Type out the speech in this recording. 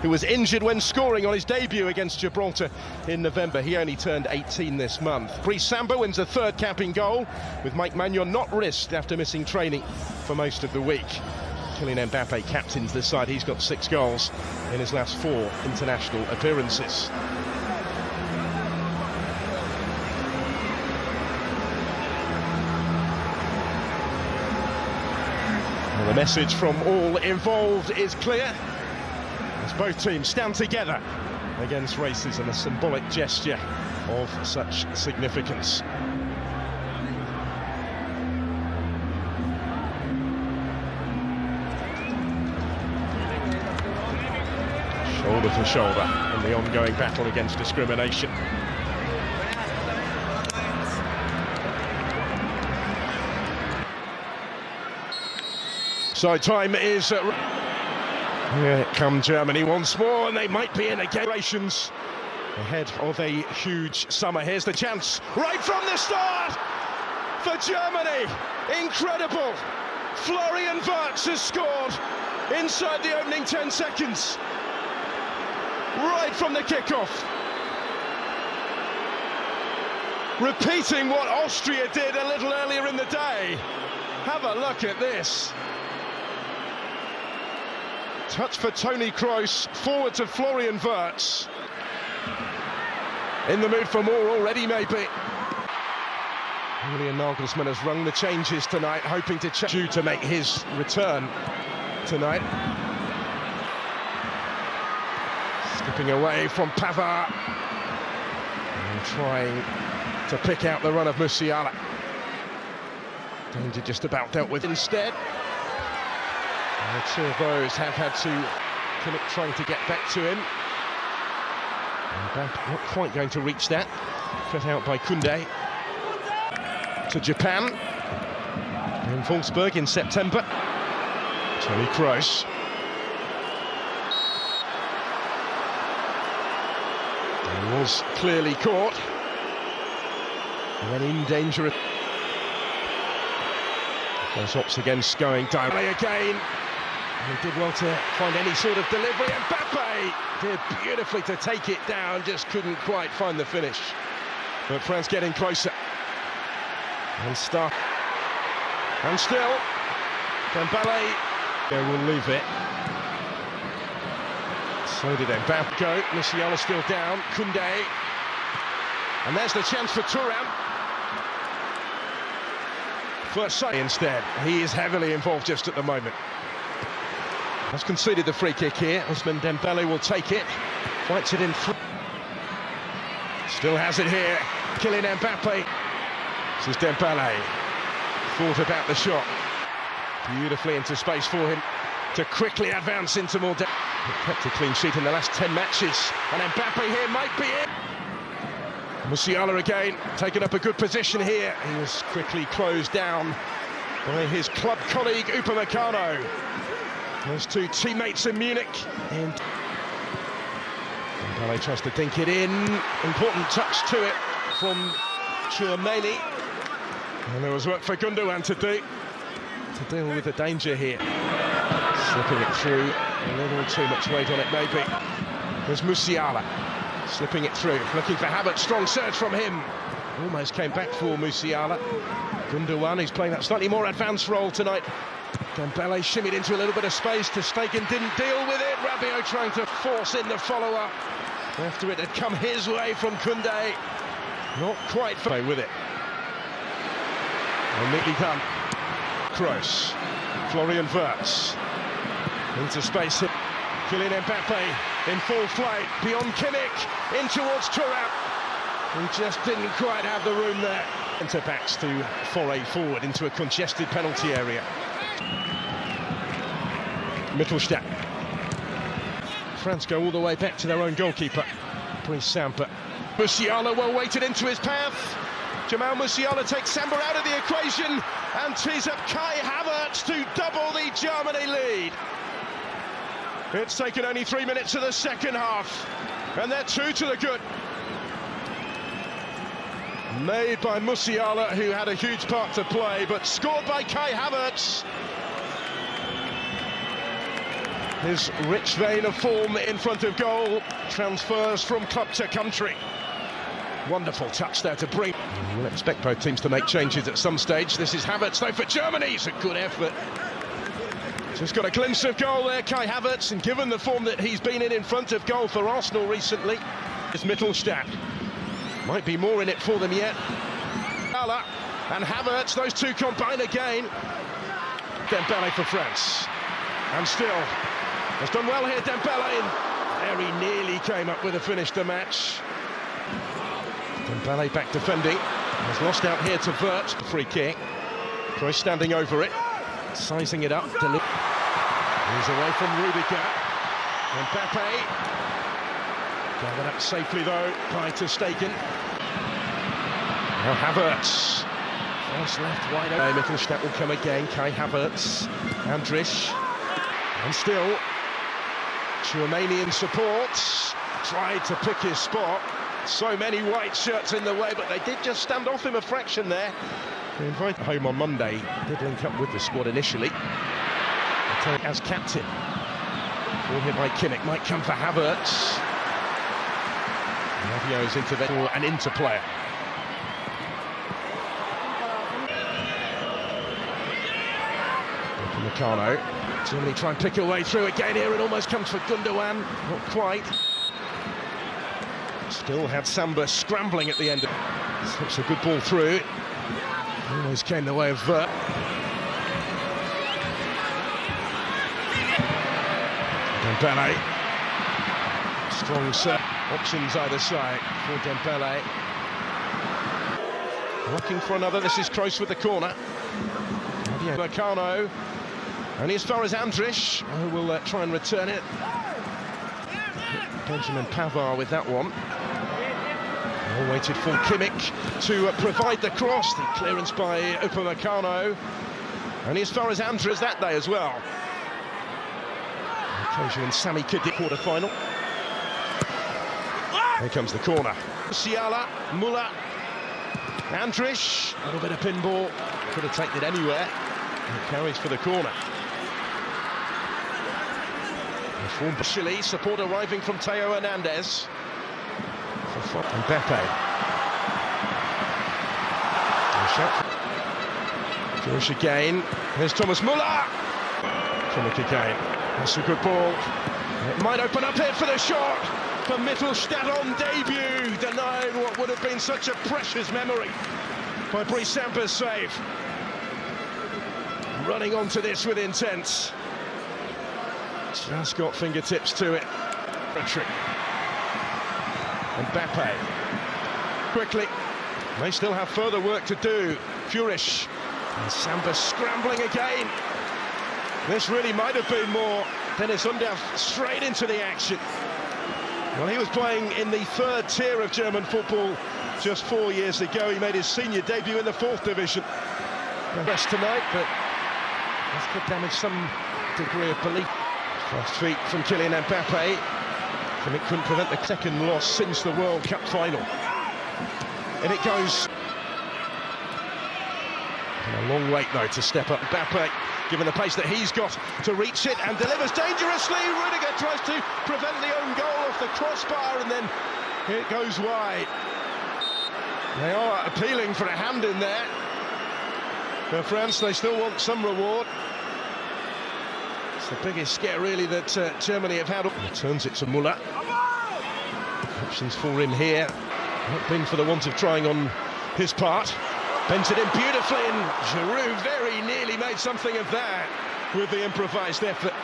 who was injured when scoring on his debut against Gibraltar in November. He only turned 18 this month. Brice Samba wins a third cap in goal, with Mike Maignan not risked after missing training for most of the week. Kylian Mbappe captains this side. He's got 6 goals in his last 4 international appearances. Well, the message from all involved is clear, as both teams stand together against racism, a symbolic gesture of such significance. Shoulder to shoulder in the ongoing battle against discrimination. So time is... Here come Germany once more, and they might be in again. Ahead of a huge summer. Here's the chance, right from the start, for Germany. Incredible. Florian Wirtz has scored inside the opening 10 seconds. Right from the kickoff. Repeating what Austria did a little earlier in the day. Have a look at this. Touch for Toni Kroos, forward to Florian Wirtz. In the mood for more already, maybe. Julian Nagelsmann has rung the changes tonight, hoping to make his return tonight. Skipping away from Pavard. And trying to pick out the run of Musiala. Danger just about dealt with instead. And the 2 of those have had to Kimmich trying to get back to him. And not quite going to reach that. Cut out by Koundé. To Japan. In Wolfsburg in September. Toni Kroos. He was clearly caught. And then in danger. Those ops against going directly again. He did well to find any sort of delivery. Mbappe did beautifully to take it down, just couldn't quite find the finish. But France getting closer. And start. And still, Dembele will leave it. So did Mbappe go. Musiala still down. Koundé. And there's the chance for Thuram. First sight instead. He is heavily involved just at the moment. Has conceded the free kick here. Ousmane Dembele will take it. Fights it in front. Still has it here. Kylian Mbappe. This is Dembele. Thought about the shot. Beautifully into space for him to quickly advance into more depth. Kept a clean sheet in the last 10 matches. And Mbappe here might be it. Musiala again, taking up a good position here. He was quickly closed down by his club colleague Upamecano. Those 2 teammates in Munich. And Dembele tries to dink it in. Important touch to it from Tchouameni. And there was work for Gundogan to do to deal with the danger here. Slipping it through. A little too much weight on it, maybe. There's Musiala. Slipping it through, looking for Havertz, strong surge from him. Almost came back for Musiala. Gundogan, who's playing that slightly more advanced role tonight. Dembele shimmied into a little bit of space. Ter Stegen didn't deal with it. Rabiot trying to force in the follow-up after it had come his way from Koundé. Not quite with it. Well, neatly done. Kroos, Florian Wirtz into space. Kylian Mbappe in full flight, beyond Kimmich, in towards Thuram. He just didn't quite have the room there. Centre-backs to foray forward into a congested penalty area. Mittelstadt. France go all the way back to their own goalkeeper, Brice Samba. Musiala well weighted into his path. Jamal Musiala takes Samba out of the equation and tees up Kai Havertz to double the Germany lead. It's taken only 3 minutes of the second half, and they're 2 to the good. Made by Musiala, who had a huge part to play, but scored by Kai Havertz. His rich vein of form in front of goal transfers from club to country. Wonderful touch there to bring. We'll expect both teams to make changes at some stage. This is Havertz though for Germany. It's a good effort. Just got a glimpse of goal there, Kai Havertz, and given the form that he's been in front of goal for Arsenal recently, it's Mittelstadt. Might be more in it for them yet. Ala and Havertz, those two combine again. Dembele for France. And still, has done well here, Dembele. Very nearly came up with a finish to match. Dembele back defending. Has lost out here to Vert. Free kick. Kroos standing over it. Sizing it up. He's away from Rudiger. Mbappe. Gathered up safely though by Ter Stegen. Now Havertz. First left wide open. Mittelstadt will come again. Kai Havertz. Andrich. And still, Romanian support. Tried to pick his spot. So many white shirts in the way, but they did just stand off him a fraction there. They invited home on Monday. Did link up with the squad initially. As captain. Ball hit by Kimmich. Might come for Havertz. Rabiot's intervention, an interplayer. Meccano. Germany try and pick a way through again here. It almost comes for Gundogan. Not quite. Still had Samba scrambling at the end. It's a good ball through. Almost came the way of Vert. Dembele. Strong set. Options either side for Dembele. Looking for another. This is Kroos with the corner. Meccano. Only as far as Andrich, who will try and return it. Benjamin Pavard with that one. All waited for Kimmich to provide the cross. The clearance by Upamecano. Only as far as Andrich that day as well. Occasion in Sami Khedira quarter-final. Here comes the corner. Musiala, Müller, Andrich. A little bit of pinball. Could have taken it anywhere. It carries for the corner. From Chile, support arriving from Theo Hernandez. For Mbappe. Finish again. Here's Thomas Müller. Kimmich again. That's a good ball. It might open up here for the shot. For Mittelstadt on debut. Denied what would have been such a precious memory by Brice Samba's save. Running onto this with intent. Just got fingertips to it. Mbappe. Quickly. They still have further work to do. Furish. And Samba scrambling again. This really might have been more. Dennis Undav straight into the action. Well, he was playing in the third tier of German football just 4 years ago. He made his senior debut in the 4th division. Best tonight, but this could damage some degree of belief. First feet from Kylian Mbappe. And it couldn't prevent the second loss since the World Cup final. And it goes. And a long wait though to step up. Mbappe, given the pace that he's got to reach it and delivers dangerously. Rudiger tries to prevent the own goal off the crossbar and then it goes wide. They are appealing for a hand in there. For France, they still want some reward. It's the biggest scare really that Germany have had. Turns it to Müller. Options for him here. Not been for the want of trying on his part. Bent it in beautifully and Giroud very nearly made something of that with the improvised effort.